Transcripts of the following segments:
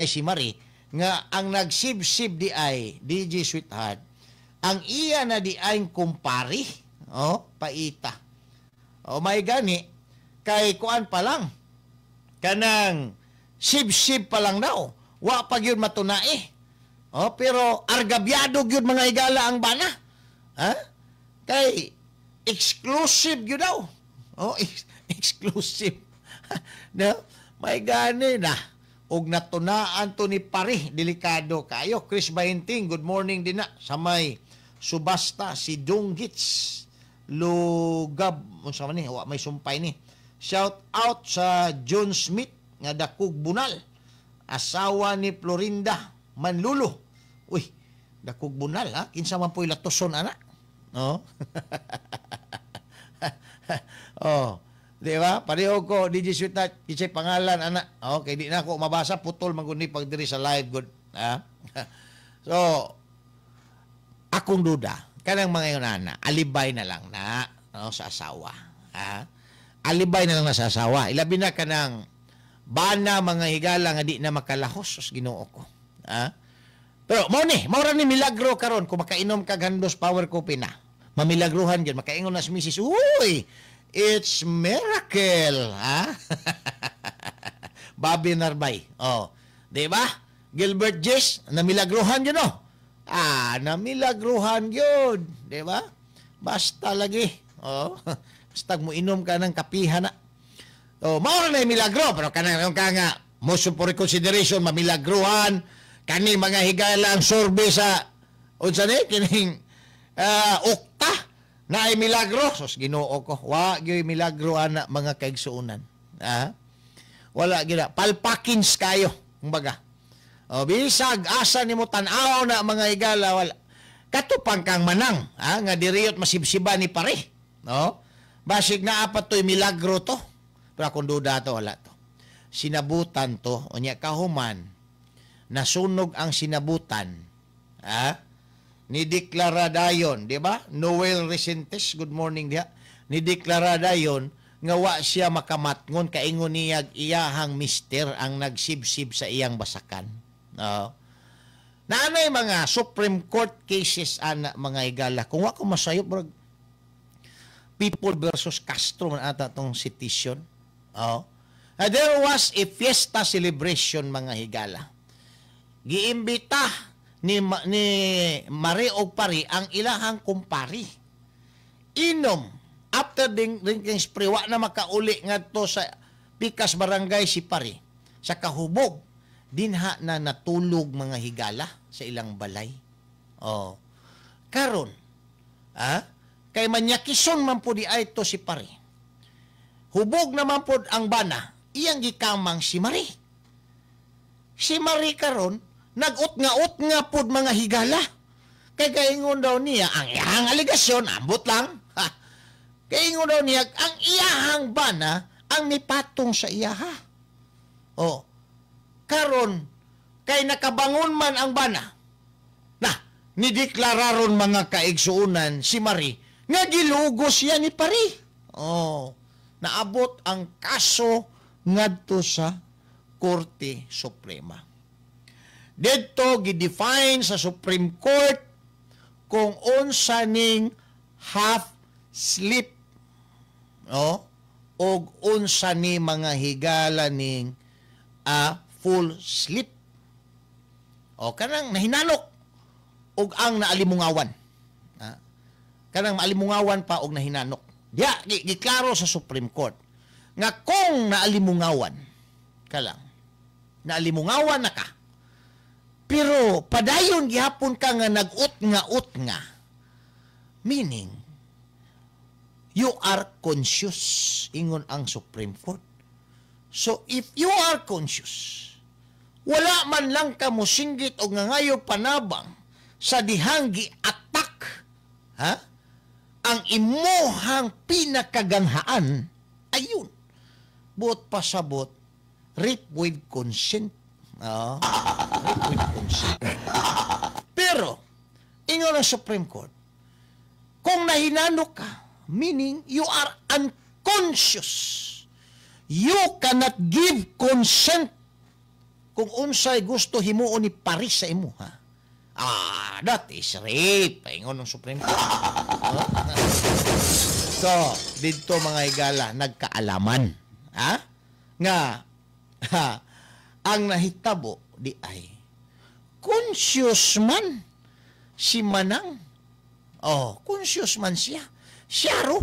si Marie nga ang nagsib-sib di ay DJ Sweetheart ang iya na di ay kumpari paita may gani kay kuan pa lang kanang sib-sib pa lang daw wa pa gyud matunai pero argabyado gyud mga higala ang bana kay exclusive gyud daw exclusive no may gani na og natunaan to ni pare delikado kayo. Chris Bainting, good morning din na sa may subasta si Donggits Lugab unsa man ni wa may sumpay ni. Shout out sa John Smith nga dakog bunal asawa ni Florinda Manlulo. Uy, dakog bunal kinsa man poy latoson ana di ba? Pareho ko, DJ Sweetheart, kisay pangalan, anak. Okay, di na ako mabasa, putol, maguni pag diri sa live, good. So, akong duda, kanang mga yun, anak, alibay na lang na sa asawa. Alibay na lang na sa asawa. Ilabi na kanang bana mga higala nga di na makalahos, sus Ginoo ko. Pero, maura ni milagro karon kung makainom ka gandos power coffee na. Mamilagruhan yun, makaingon na si Mrs. Uy! It's miracle, Bobby Narbay. Di ba? Gilbert Jess, namilagruhan yun, namilagruhan yun. Di ba? Basta lagi. Basta mo inom ka ng kapihan na. Maura na yung milagro, pero kanang ka nga, most for reconsideration, mamilagruhan, kaning mga higala ang sorbe sa, unsa ni, kining, ukta, na ay milagro, sos Ginoo ko. Wa gyud milagro ana mga kaigsuonan. Wala gina palpakins kayo, kumbaga. Bisag asa nimo tan-aw na mga higala wala. Katupang kang manang, nga diriyot masibsiba ni pare, no? Basig na apat to'y milagro to. Pero kung duda to wala to. Sinabutan to, unya kahuman nasunog ang sinabutan. Nideklara dayon, di ba? Noel Recentes, good morning dia. Nideklara dayon nga wa siya makamatngon kaingon niyag iyahang mister ang nagsibsib sa iyang basakan. Naanay mga Supreme Court cases ana mga higala. Kung wa ko masayop bro, People versus Castro man ata tong citation. There was a fiesta celebration mga higala. Giimbita ni Mari og pari ang ilahang kumpari. Inom after drinking spree wa na makauli ngadto sa Pikas Barangay si pari. Sa kahubog dinha na natulog mga higala sa ilang balay. Karon kay manyakison man po di ay to si pari. Hubog naman po ang bana iyang gikamang si Mari. Si Mari karon nag-ut nga pod mga higala. Kay kaingon daw niya, ang iyahang aligasyon, ambot lang. Kaingon daw niya, ang iyahang bana, ang nipatong sa iyaha. Karon, kay nakabangon man ang bana, nideklararon mga kaigsuunan si Marie, nga gilugos siya ni pari. Naabot ang kaso ngadto sa Korte Suprema. Dito gidefine sa Supreme Court kung unsa ning half sleep o unsa ni mga higala ning full sleep kanang nahinanok og ang naalimungawan kanang maalimungawan pa og nahinanok diya giklaro sa Supreme Court nga kung naalimungawan naalimungawan na ka pero padayon gihapon ka nga nag-ut nga meaning you are conscious ingon ang Supreme Court. So if you are conscious wala man lang ka mosinggit o ngayo panabang sa dihang gi-attack ang imuhang pinakaganghaan ayun buot pasabot rape with consent. Pero, ingon ang Supreme Court, kung nahinanok ka, meaning you are unconscious, you cannot give consent kung unsay gusto himuon ni Paris sa imo, ha? That is rape. Paingon ng Supreme Court. So, dito mga higala, nagkaalaman. Ha? Nga, ang nahitabo di ay conscious man si Manang. Conscious man siya. Siya ro.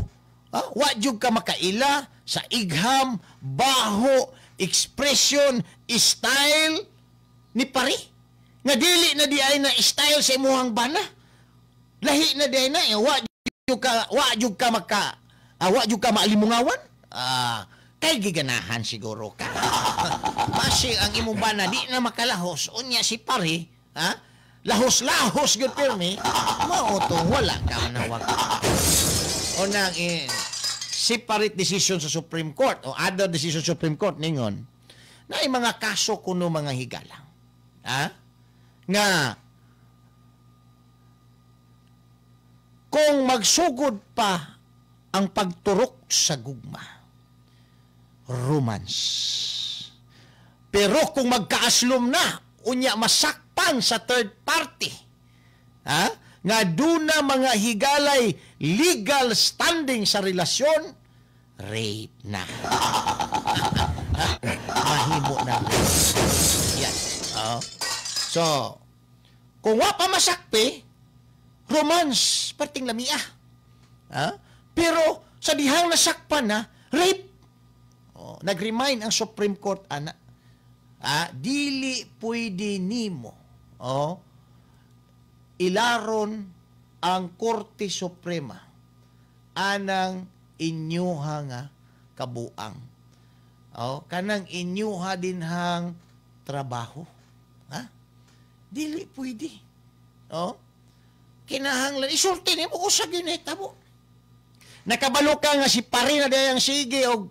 Wa jud ka makaila sa igham, baho, expression, style ni Pari. Nga dili na di ay na style sa imuhang bana. Lahi na di ay na. Wa jud ka maalimungawan. Kay giganahan siguro ka. Kasi ang imong bana di na makalahos. Unya si Pari, lahos-lahos gyud pirmi, mautong wala ka manawag. Unang separate decision sa Supreme Court o other decision sa Supreme Court ningon na ay mga kaso kuno mga higala. Nga kung magsugod pa ang pagturok sa gugma, romance. Pero kung magkaaslom na, unya masakpan sa third party, nga doon na mga higalay legal standing sa relasyon, rape na. Mahimo na. Yan. So, kung wa pa masakpi, romance, parting lamia. Pero sa dihang nasakpan na, rape. Nag-remind ang Supreme Court, ana, dili pwede nimo ilaron ang Korte Suprema anang inyuha nga kabuang. Kanang inyuha din hang trabaho. Dili pwede. Kinahanglan isulti nimo usa ginahitabo. Nakabalo ka nga si Pari na dayang sige og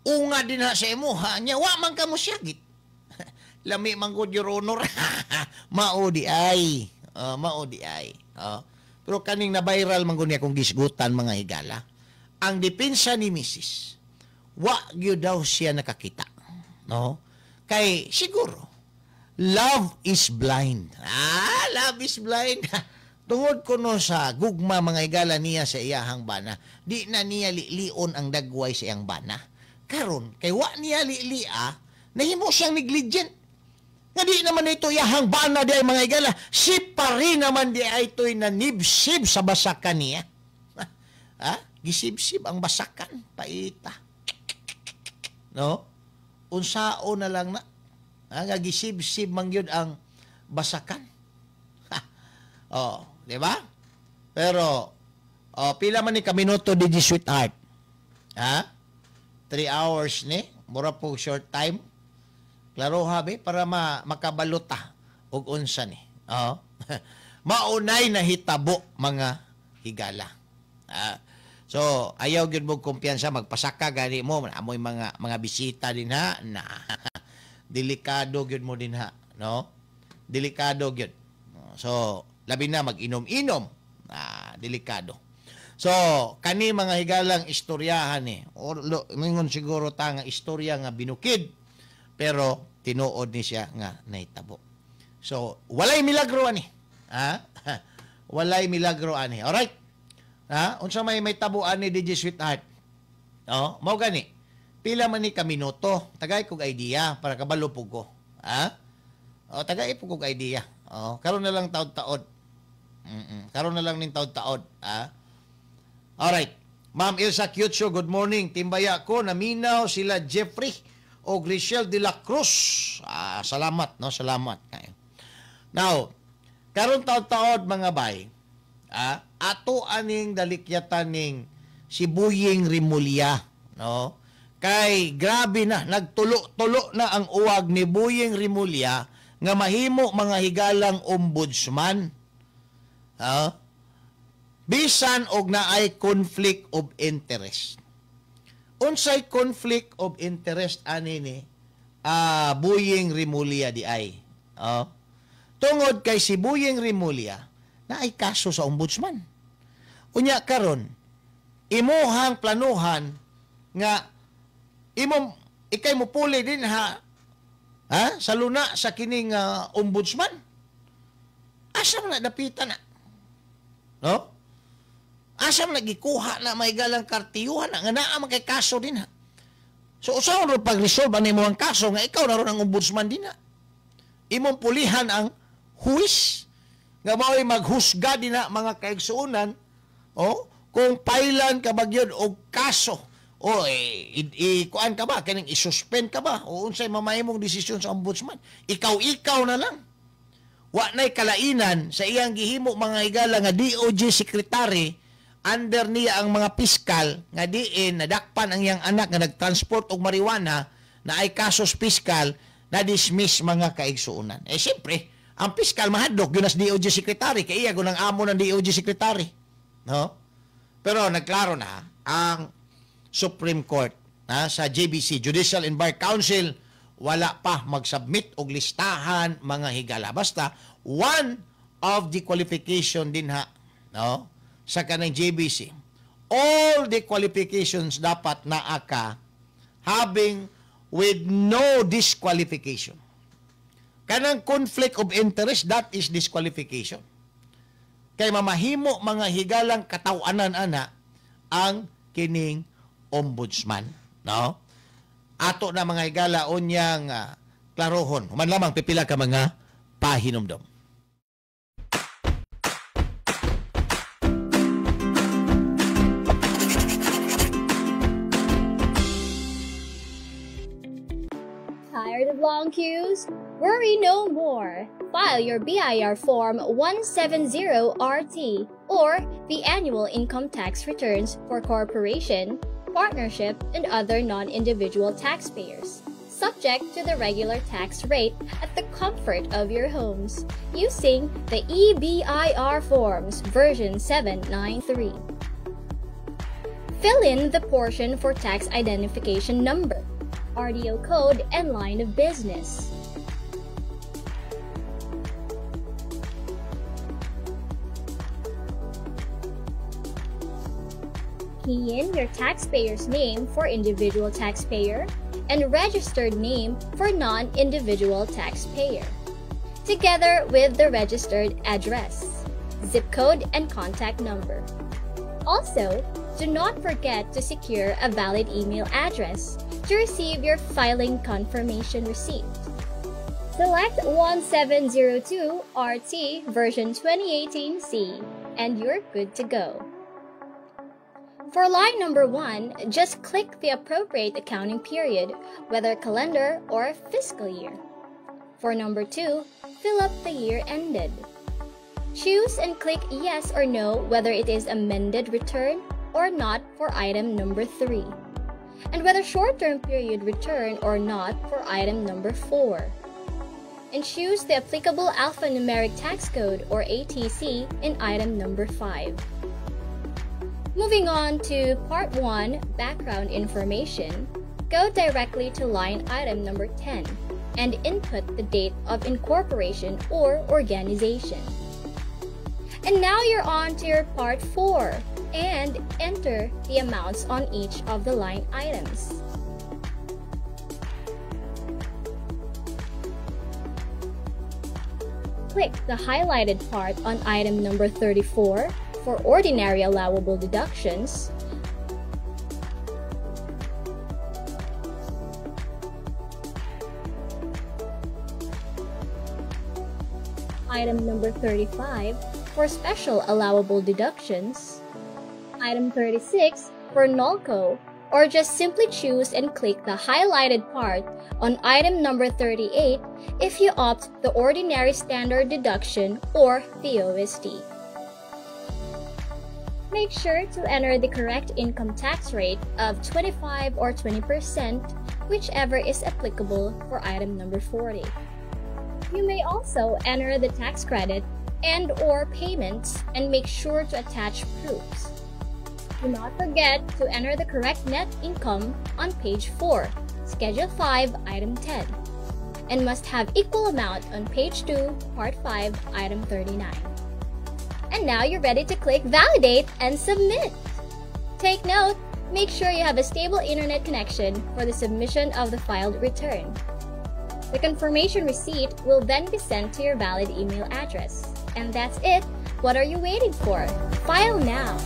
unga din ha sa imo, nya wa man ka mo siyagit. Lami man gud your honor. Maudi ay. Pero kaning na viral man gud niya kung gisgutan mga higala. Ang depensa ni Mrs. wa gyud daw siya nakakita. Kay siguro love is blind. Love is blind. Tungod ko no sa gugma mga higala niya sa iyahang bana, di na niya lion ang dagway sa iyang bana. Karon kay wa niya lilia, nahimo siyang negligent. Nga di naman ito iyahang bana di ay mga higala, si Pari naman di ay ito'y nanibsib sa basakan niya. Gisibsib ang basakan, paita. Unsao na lang na. Nga gisibsib man yun ang basakan. Di ba? Pero, pila man ni kaminuto di sweetheart? 3 hours ni? Mura po short time? Klaro habi? Para makabaluta og unsa ni. Maunay na hitabo mga higala. So, ayaw gyud mo kumpiyansa magpasaka gani mo amoy mga bisita din ha na delikado gyud mo din ha, no? Delikado gyud. So, labi na mag-inom-inom. Delikado. So, kani mga higalang istoryahan mingon siguro ta nga istorya nga binukid pero tinuod ni siya nga nahitabo. So, walay milagro ani. Walay milagro ani. Alright? Unsa may tabuan ni DJ Sweetheart? Mao gani. Pila man ni kaminuto, tagay kog idea para kabalo pug ko. Tagay pug kog idea. Karon na lang taod-taod. Karon na lang ning taod-taod. Alright. Ma'am Ilsa Kyutso, good morning. Timbaya ko, naminaw sila Jeffrey o Grishel de la Cruz. Salamat, no? Salamat. Now, karon taod-taod mga bay, ato aning dalikyatan ning si Buying Rimulya, no? Kay grabe na, nagtulo-tulo na ang uwag ni Buying Rimulya nga mahimo mga higalang ombudsman. Bisan og naay conflict of interest. Unsay conflict of interest ani ni Buying Rimulya di ay. Tungod kay si Buying Rimulya naay kaso sa ombudsman. Unya karon imuhang planuhan nga ikay mo puli din ha Ha? Sa luna sa kining ombudsman. Asa man dapitan na? No? Asa man gikuha na may galang kartiyuhan na nga naa man kay kaso din ha. So usaw ro pag-resolve ani mo ang kaso nga ikaw na ron ang ombudsman din ha. Imong pulihan ang huwis nga mao'y maghusga din na mga kaigsuunan kung pailan ka ba gyud og kaso o kuan ka ba kaning isuspend ka ba o unsay mamahimong desisyon sa ombudsman, ikaw na lang wa nay kalainan sa iyang gihimo mga higala nga DOJ secretary under niya ang mga piskal nga diin nadakpan ang iyang anak nga nagtransport og marijuana na ay kasos piskal na dismiss mga kaigsuunan. Siyempre ang piskal mahadlok yun as DOJ secretary kay iya gunang amo ng DOJ secretary, no? Pero nagklaro na ang Supreme Court sa JBC, Judicial and Bar Council, wala pa mag-submit og listahan mga higala. Basta, one of the qualification din no, sa kanang JBC. All the qualifications dapat naaka having with no disqualification. Kanang conflict of interest, that is disqualification. Kay mamahimo mga higalang katawanan ana ang kining ombudsman, no? Ato na mga higala onyang klarohon. Human lamang pipila ka mga pahinumdom. Tired of long queues? Worry no more. File your BIR Form 170RT or the annual income tax returns for corporation, partnership, and other non-individual taxpayers, subject to the regular tax rate at the comfort of your homes, using the EBIR Forms version 793. Fill in the portion for tax identification number, RDO code, and line of business. Key in your taxpayer's name for individual taxpayer and registered name for non-individual taxpayer, together with the registered address, zip code, and contact number. Also, do not forget to secure a valid email address to receive your filing confirmation receipt. Select 1702 RT version 2018C and you're good to go. For line number 1, just click the appropriate accounting period, whether calendar or fiscal year. For number 2, fill up the year ended. Choose and click yes or no whether it is amended return or not for item number 3, and whether short-term period return or not for item number 4. And choose the applicable alphanumeric tax code or ATC in item number 5. Moving on to Part 1, Background Information, go directly to line item number 10 and input the date of incorporation or organization. And now you're on to your Part 4 and enter the amounts on each of the line items. Click the highlighted part on item number 34 for ordinary allowable deductions, item number 35 for special allowable deductions, item 36 for NOLCO, or just simply choose and click the highlighted part on item number 38 if you opt the ordinary standard deduction or the OSD. Make sure to enter the correct income tax rate of 25 or 20%, whichever is applicable for item number 40. You may also enter the tax credit and or payments and make sure to attach proofs. Do not forget to enter the correct net income on page 4, Schedule 5, Item 10, and must have equal amount on page 2, Part 5, Item 39. And now you're ready to click Validate and Submit. Take note, make sure you have a stable internet connection for the submission of the filed return. The confirmation receipt will then be sent to your valid email address. And that's it. What are you waiting for? File now!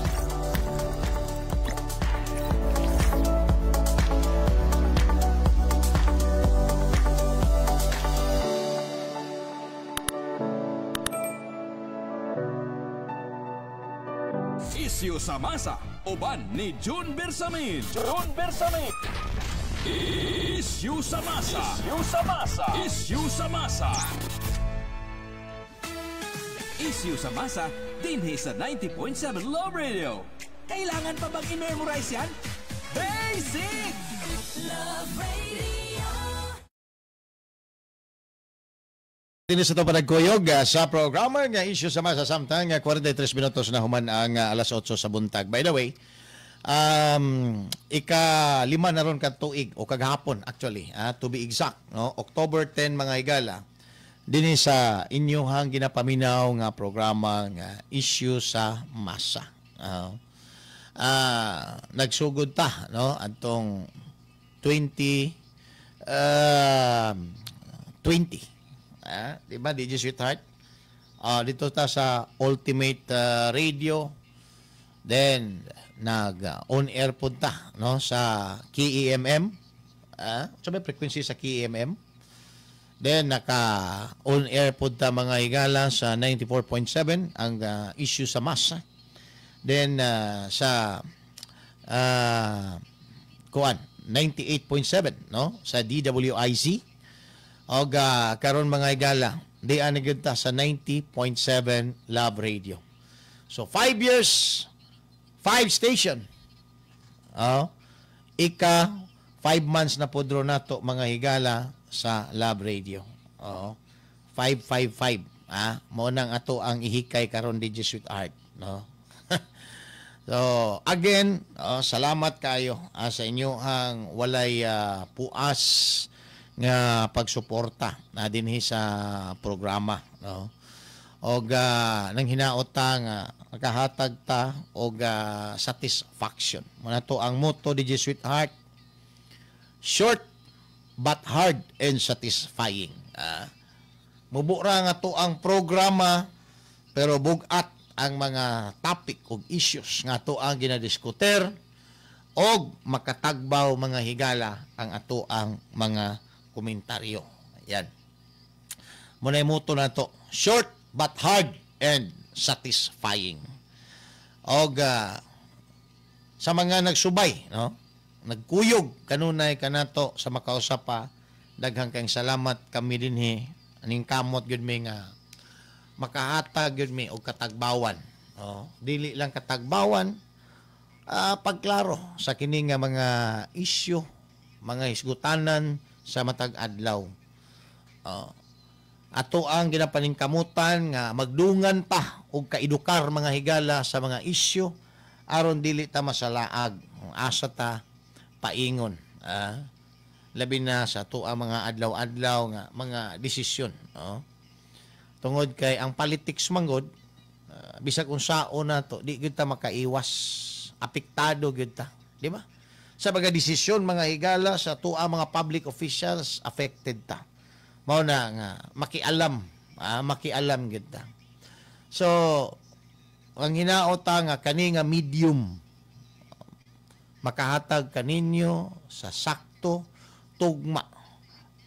Isyu sa masa, uban ni June Bersamin. June Bersamin. Isyu sa masa. Isyu sa masa. Isyu sa masa. Isyu sa masa, dinhi sa 90.7 Love Radio. Kailangan pa bang i-memorize yan? Basic! Love Radio. Dinis ito pa nagkuyog sa programa nga Isyu sa masa samtang 43 minutos na human ang alas 8 sa buntag. By the way, ika-5 na ron ka tuig o kaghapon actually, to be exact, no? October 10 mga higala, dinhi sa inyong ginapaminaw nga programa nga Isyu sa masa. Nagsugod ta, no, adtong 2020. Diba, DJ Sweetheart? Dito ta sa Ultimate Radio. Then, nag-on-air punta, no, sa KEMM. So, may frequency sa KEMM. Then, naka-on-air punta mga higala sa 94.7, ang Isyu sa masa. Then, sa 98.7, no, sa DWIZ. O karon mga higala, di anigita sa 90.7 Love Radio. So 5 years, 5 station. Ika 5 months na podro nato mga higala sa Love Radio. 555. Mo nang ato ang ihikay karon DJ Sweetheart, no. So again, salamat kayo sa inyo ang walay puas nga pagsuporta na dinhi sa programa, no. Og nang hinaot ta nga nakahatag ta og satisfaction. Muna to ang motto DJ Sweetheart, short but hard and satisfying. Mubura nga to ang programa pero bugat ang mga topic ug issues nga to ang ginadiskuter og makatagbaw mga higala ang ato ang mga komentaryo. Ayan. Muna yung motto na to, short but hard and satisfying. Og sa mga nagsubay, no, nagkuyog kanunay kanato sa makausapa, daghang kayong salamat kami dinhi aning kamot gyud mi nga makahatag gyud mi og katagbawan. Dili lang katagbawan, pagklaro sa kini nga mga isyu, mga hisgutanan sa matag adlaw. Ato ang ginapaningkamutan nga magdungan pa og kaedukar mga higala sa mga isyu aron dili ta masalaag, asa ta paingon. Labi na sa ato ang mga adlaw-adlaw nga mga desisyon. Tungod kay ang politics manggod, bisag unsaon na to, di gyud ta makaiwas, apektado gyud ta, di ba? Sa mga desisyon mga higala sa tuwa mga public officials affected ta. Mao na nga makialam gid ta. So ang hinaot ta nga kani nga medium makahatag kaninyo sa sakto, tugma,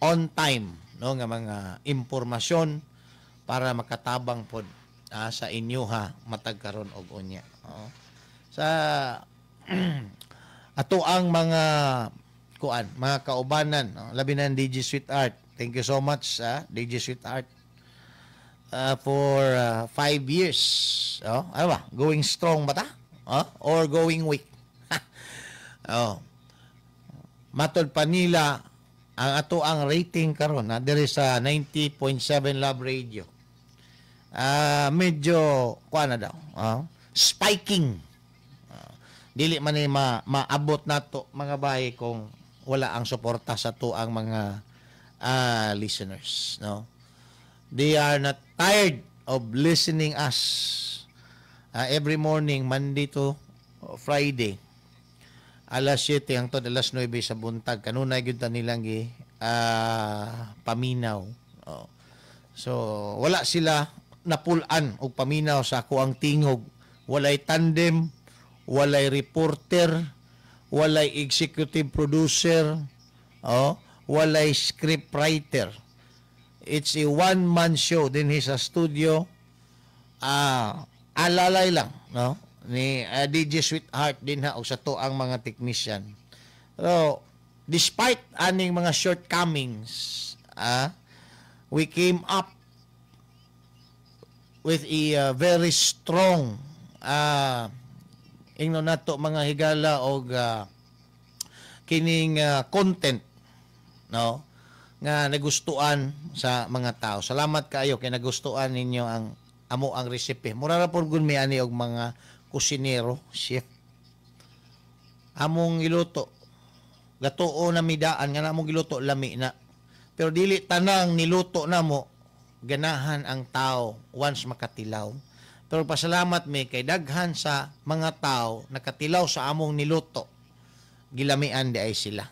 on time, no, nga mga impormasyon para makatabang pod sa inyo matag karon og unya. Sa ato ang mga mga kaubanan, no? Labi na DJ Sweetheart. Thank you so much, DJ Sweetheart, for 5 years. Ano ba? Going strong ba ta? Or going weak? Matod pa nila ang ato ang rating karon diri sa 90.7 Love Radio. Medyo kuan na daw. Spiking. Dili man ni maabot nato mga bahay kung wala ang suporta sa to ang mga listeners, no. They are not tired of listening us every morning, Monday to Friday, alas 7 hangtod alas 9 sa buntag. Kanunay gyud ta nilang paminaw. Oh. So wala sila napulan og paminaw sa ako ang tingog. Walay tandem, walay reporter, walay executive producer, walay scriptwriter. It's a one-man show din sa studio. Alalay lang, no? Ni DJ Sweetheart din o sa to ang mga technician. So, despite aning mga shortcomings, we came up with a very strong ingno nato mga higala og kining content, no, nga nagustuhan sa mga tao. Salamat kayo kay nagustuhan ninyo ang amo ang recipe. Mura ra pud gun mi ani og mga kusinero, chef. Among giluto gatuo na midaan nga namong giluto lami na. Pero dili tanang niluto namo ganahan ang tao once makatilaw. Pero pasalamat mi kay daghan sa mga tao nakatilaw sa among niluto. Gilamian di ay sila.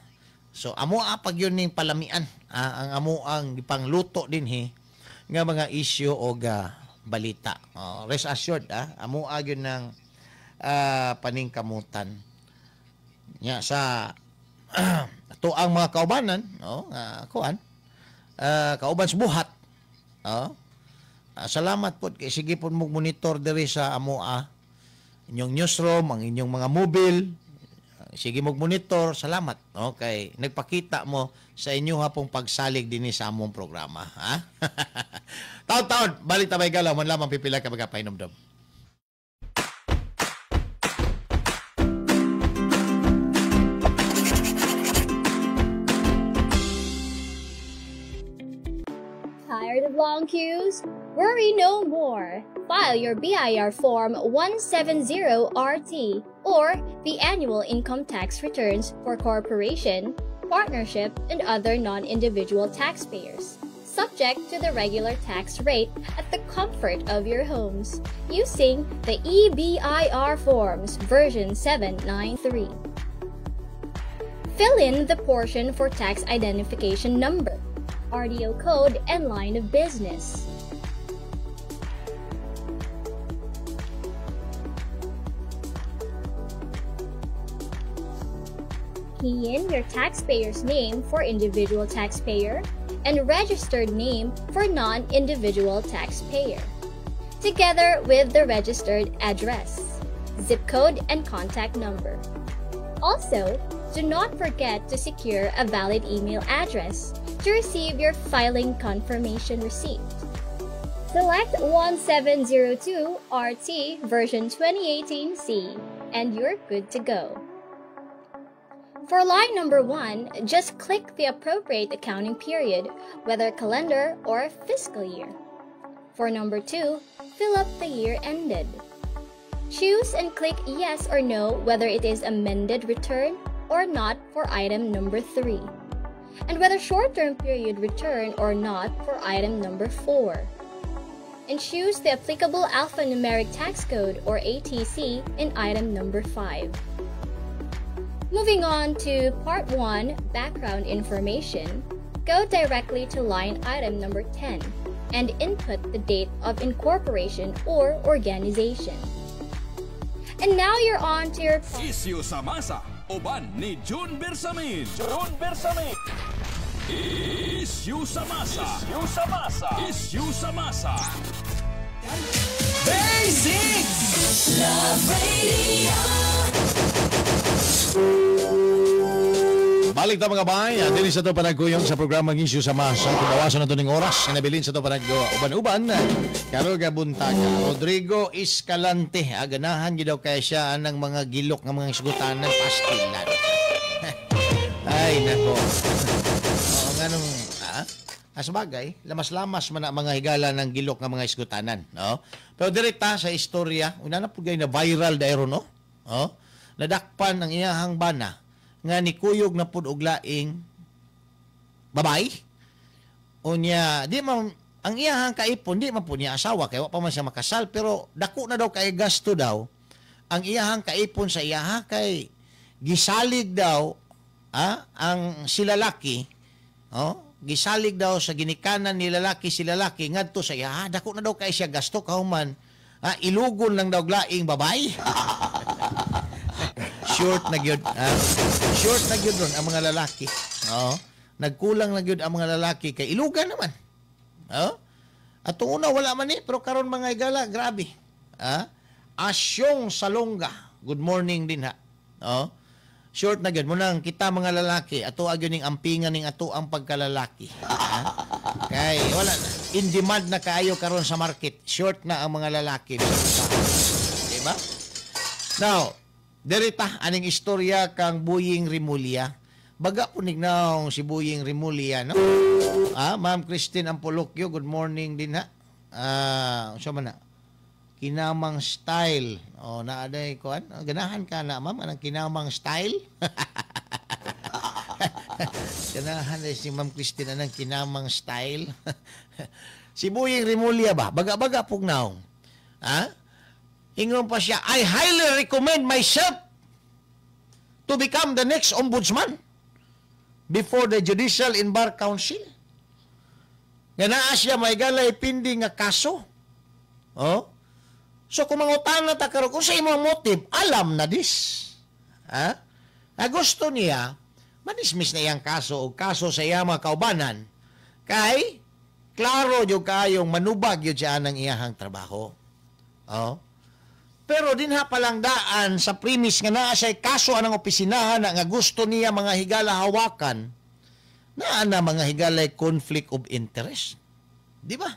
So amo pag yun ning palamian, ang amo ang gipangluto dinhi nga mga issue o balita. Rest assured, amo agyon ng paningkamutan. Nya sa to ang mga kaubanan, kauban sa buhat. Salamat po kay sige po mo monitor diri sa amo inyong newsroom, ang inyong mga mobile. Sige mo monitor, salamat. Okay, nagpakita mo sa inyo hapong pagsalig dinhi sa among programa, ha? Taon-taon, balik tabay galaw man lamang pipila ka magapainomdom. Tired of long queues? Worry no more. File your BIR Form 170RT or the annual income tax returns for corporation, partnership, and other non-individual taxpayers, subject to the regular tax rate at the comfort of your homes, using the EBIR Forms version 793. Fill in the portion for tax identification number, RDO code, and line of business. Key in your taxpayer's name for individual taxpayer and registered name for non-individual taxpayer, together with the registered address, zip code, and contact number. Also, do not forget to secure a valid email address to receive your filing confirmation receipt. Select 1702 RT version 2018C and you're good to go. For line number 1, just click the appropriate accounting period, whether calendar or fiscal year. For number 2, fill up the year ended. Choose and click yes or no whether it is amended return or not for item number 3, and whether short-term period return or not for item number 4. And choose the applicable alphanumeric tax code or ATC in item number 5. Moving on to Part 1, Background Information, go directly to line item number 10 and input the date of incorporation or organization. And now you're on to your... Issue sa masa, uban ni June Bersamin. June Bersamin. Issue sa masa. Issue sa masa. Issue sa masa. Basic! Love Radio! Balik ta mga bay, dili sa to panagkuyong sa programang Issue sa Masa. Kubawasan na to ning oras, nabilin sa to panag-uban-uban. Karo gabuntaga, Rodrigo Escalante, ganahan gyud daw kay siya ng mga gilok ng mga isgutanan pastilan. Ay nako. Nganong asbagay, lamas-lamas man ang mga higala ng gilok ng mga isgutanan, no? Pero direkta sa istorya, una na pud na viral dairo, no? Nadakpan ang iyahang bana nga ni kuyog na pud og laing babay. Unya di man ang iyahang kaipon di man pud niya asawa kay wa pa man siya makasal, pero dako na daw kay gasto daw ang iyahang kaipon sa iyaha kay gisalig daw ang sila laki Gisalig daw sa ginikanan ni lalaki si lalaki ngadto sa iya. Dako na daw kay siya gasto kahuman. Ilugon lang daw laing babae. Short na gyud. Short na gyud ron ang mga lalaki. Nagkulang na gyud ang mga lalaki kay ilugan naman. At una wala man pero karon mga igala, grabe. Asyong Salonga. Good morning din ha. Short na gyud mo nang kita mga lalaki ato agyon ning ampingan ning ato ang pagkalalaki. Kay wala na. In demand na kaayo karon sa market. Short na ang mga lalaki. Diba? Now, derita aning istorya kang Buying Rimulya. Baga po nignaong si Buying Rimulya, no? Ma'am Christine Ampolokyo, good morning din ha. Siya man na. Kinamang style. Naaday ko. Ganahan ka na, ma'am. Anong kinamang style? Ganahan na si Ma'am Christine anong kinamang style. Si Buying Rimulya ba? Baga-baga pugnaw. Ingon pa siya, I highly recommend myself to become the next ombudsman before the Judicial and Bar Council. Ganaa siya may galay pindi nga kaso. So kung mangutan na takaro, kung sa imong motive, alam na dis. Gusto niya, madismiss na iyang kaso o kaso sa iyang mga kaubanan, kay, klaro yung kayong manubag yun siya ng iyahang trabaho. Pero din ha palang daan sa premise nga naa siya'y kaso anang opisinahan na nga gusto niya mga higala hawakan, na mga higalay conflict of interest. Di ba?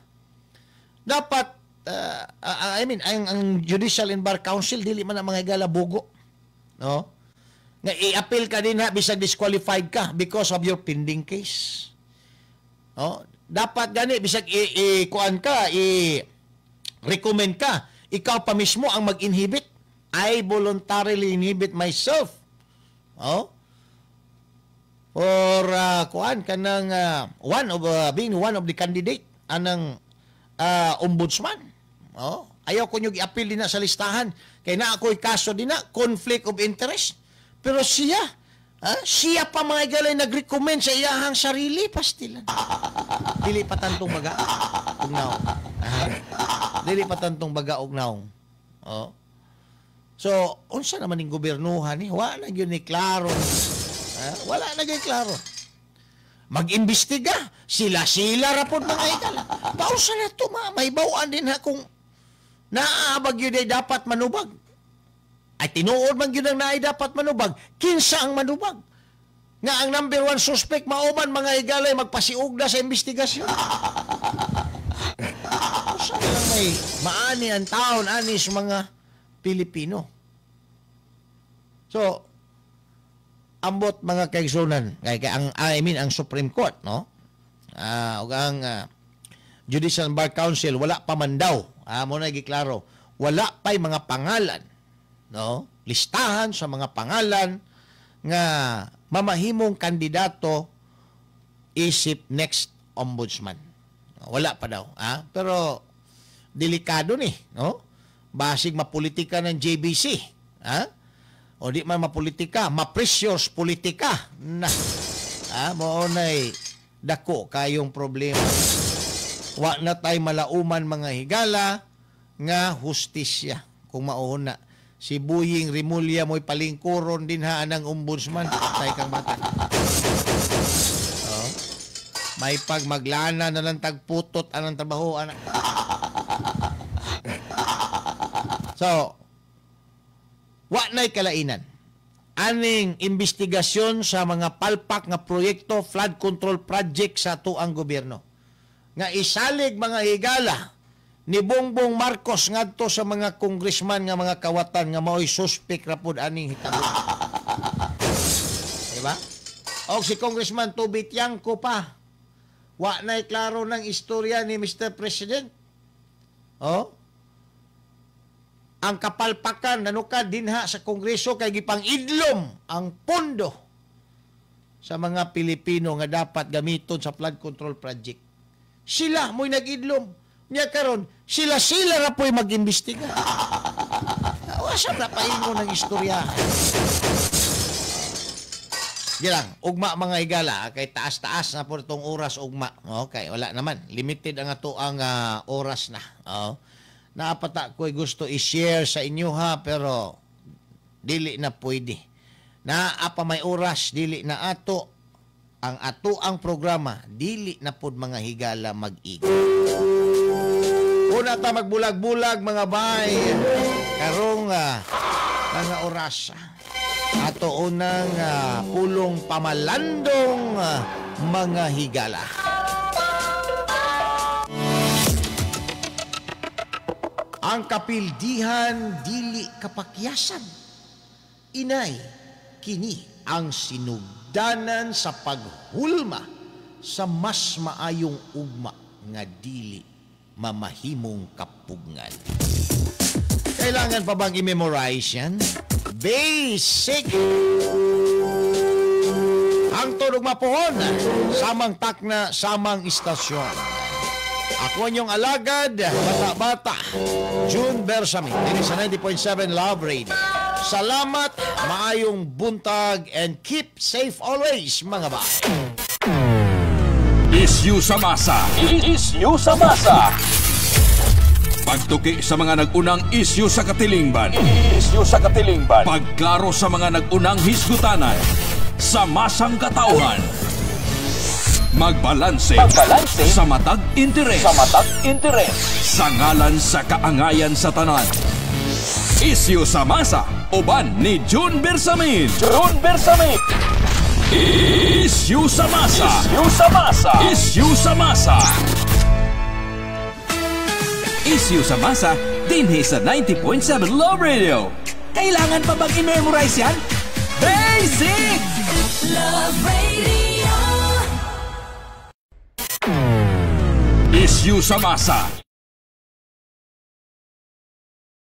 Dapat, ang Judicial and Bar Council, dili man ang mga higala bugo. Nga i-appeal ka din ha, bisag disqualified ka because of your pending case. Dapat gani, bisag i-kuan ka, i-recommend ka, ikaw pa mismo ang mag-inhibit. I voluntarily inhibit myself. Or kuan kanang being one of the candidate anang ombudsman. Ayaw ko nyo i-appeal din na sa listahan. Kaya na ako'y kaso din na conflict of interest. Pero siya pa mga galay nag-recommend sa iyahang sarili pastilan. Dili pa tantong baga ugnaw. Dili pa tantong baga ugnaw. So, unsa naman ning gobernuhan ni? Wala na gyud ni klaro. Wala na gyud klaro. Mag-imbestiga. Sila ra pod mga igala. Pausa na to, may bawaan din ha kung naabag yun ay dapat manubag. Ay tinuod man yun ang naay dapat manubag. Kinsa ang manubag. Nga ang number 1 suspect mauman mga igalay magpasiug na sa investigasyon. Saan lang may maani ang taon anis mga Pilipino. So, ambot mga kaigsunan. Ang Supreme Court, no? O ang Judicial and Bar Council, wala pa man daw. Muna giklaro, wala pa'y mga pangalan, no? Listahan sa mga pangalan nga mamahimong kandidato isip next ombudsman. Wala pa daw. Pero delikado ni, no? Basig mapolitika ng JBC. O di man mapolitika, ma-precious politika. Maunay dako kayong problema. Wa na tay malauman mga higala nga hustisya. Kung mauna, si Buying Rimulya mo'y palingkuron din ha anang ombudsman. Tay kang bata. May pagmaglana na lang tagputot anang trabaho anak. So, wa na'y kalainan. Aning investigasyon sa mga palpak nga proyekto, flood control project sa tuang gobyerno. Nga isalig mga higala ni Bongbong Marcos ngadto sa mga congressman nga mga kawatan nga mao'y suspect ra pud aning hitabo. Diba? O si Congressman Toby Tiangco pa. Wa na'y klaro ng istorya ni Mr. President. Ang kapalpakan nanukad dinha sa Kongreso kay gipang idlom ang pondo sa mga Pilipino nga dapat gamiton sa flood control project. Sila mo'y nag-idlom. Niya karon, sila ra po'y mag-imbestiga. Wasa na paingo ng istorya. Sige lang, ugma mga higala, kay taas-taas na po itong oras ugma. Okay, wala naman. Limited ang ato ang oras na. Naapata ko'y gusto i-share sa inyo ha, pero dili na pwede. Naapa may oras, dili na ato. Ang ato ang programa, dili na pod mga higala mag-igo. Una ta magbulag-bulag mga bay. Karong mga oras. Ato unang pulong pamalandong mga higala. Ang kapildihan dili kapakyasan. Inay, kini ang sinugdanan sa paghulma sa mas maayong ugma nga dili mamahimong kapugngan. Kailangan pa bang i-memorize yan? Basic! Ang tunog mapuhon, samang takna, samang istasyon. Ako inyong alagad, bata-bata, June Bersamin, din sa 90.7 Love Radio. Salamat, maayong buntag, and keep safe always, mga ba. Isyu sa masa. Isyu sa masa. Pagtuki sa mga nag-unang isyu sa katilingban. Isyu sa katilingban. Pagklaro sa mga nag-unang hisgutanan. Sa masang katauhan. Magbalanse sa matag interes. Sa ngalan sa kaangayan sa tanan. Isyu sa masa. Uban ni June Bersamin. Isyu sa masa. Isyu sa masa. Isyu sa masa, dinhi sa 90.7 Love Radio. Kailangan pa bang i-memorize yan? Basic! Love Radio! Isyu sa masa.